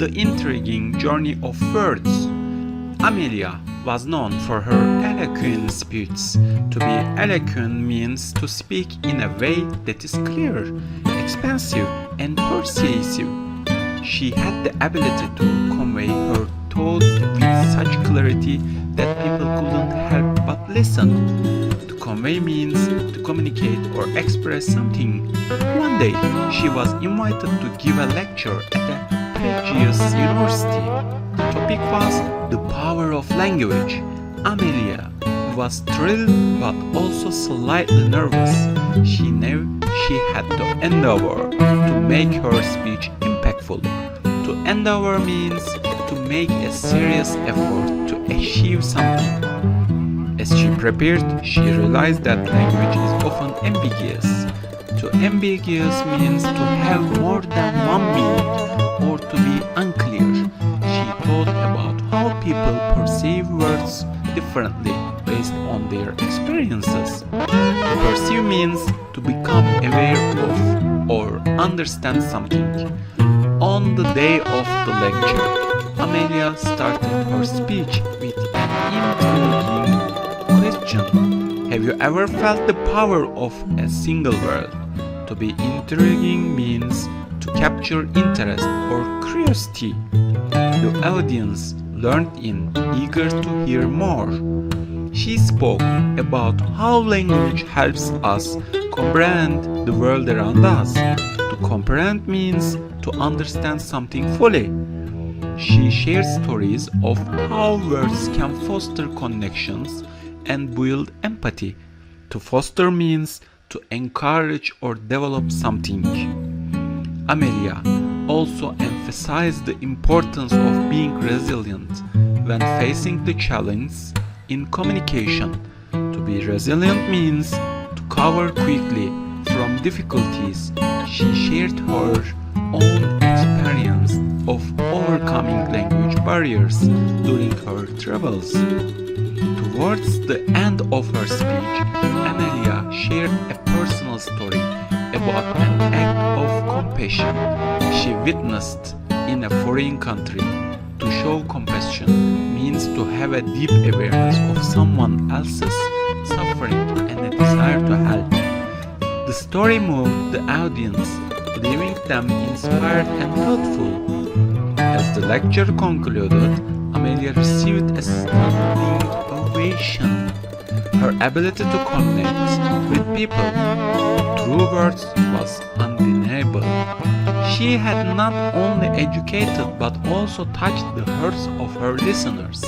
The intriguing journey of words. Amelia was known for her eloquent speech. To be eloquent means to speak in a way that is clear, expansive, and persuasive. She had the ability to convey her thoughts with such clarity that people couldn't help but listen. To convey means to communicate or express something. One day, she was invited to give a lecture at a prestigious university. The topic was the power of language. Amelia was thrilled but also slightly nervous. She knew she had to endeavor to make her speech impactful. To endeavor means to make a serious effort to achieve something. As she prepared, she realized that language is often ambiguous. To ambiguous means to have more than one meaning or to be unclear. She thought about how people perceive words differently based on their experiences. To perceive means to become aware of or understand something. On the day of the lecture, Amelia started her speech with an intriguing question. Have you ever felt the power of a single word? To be intriguing means to capture interest or curiosity. The audience learned in, eager to hear more. She spoke about how language helps us comprehend the world around us. To comprehend means to understand something fully. She shared stories of how words can foster connections and build empathy. To foster means to encourage or develop something. Amelia also emphasized the importance of being resilient when facing the challenge in communication. To be resilient means to recover quickly from difficulties. She shared her own experience of overcoming language barriers during her travels. Towards the end of her speech, Amelia shared a personal story about an act of compassion she witnessed in a foreign country. To show compassion means to have a deep awareness of someone else's suffering and a desire to help. The story moved the audience, leaving them inspired and thoughtful. As the lecture concluded, Amelia received a standing ovation. Her ability to connect with people through words was undeniable. She had not only educated but also touched the hearts of her listeners.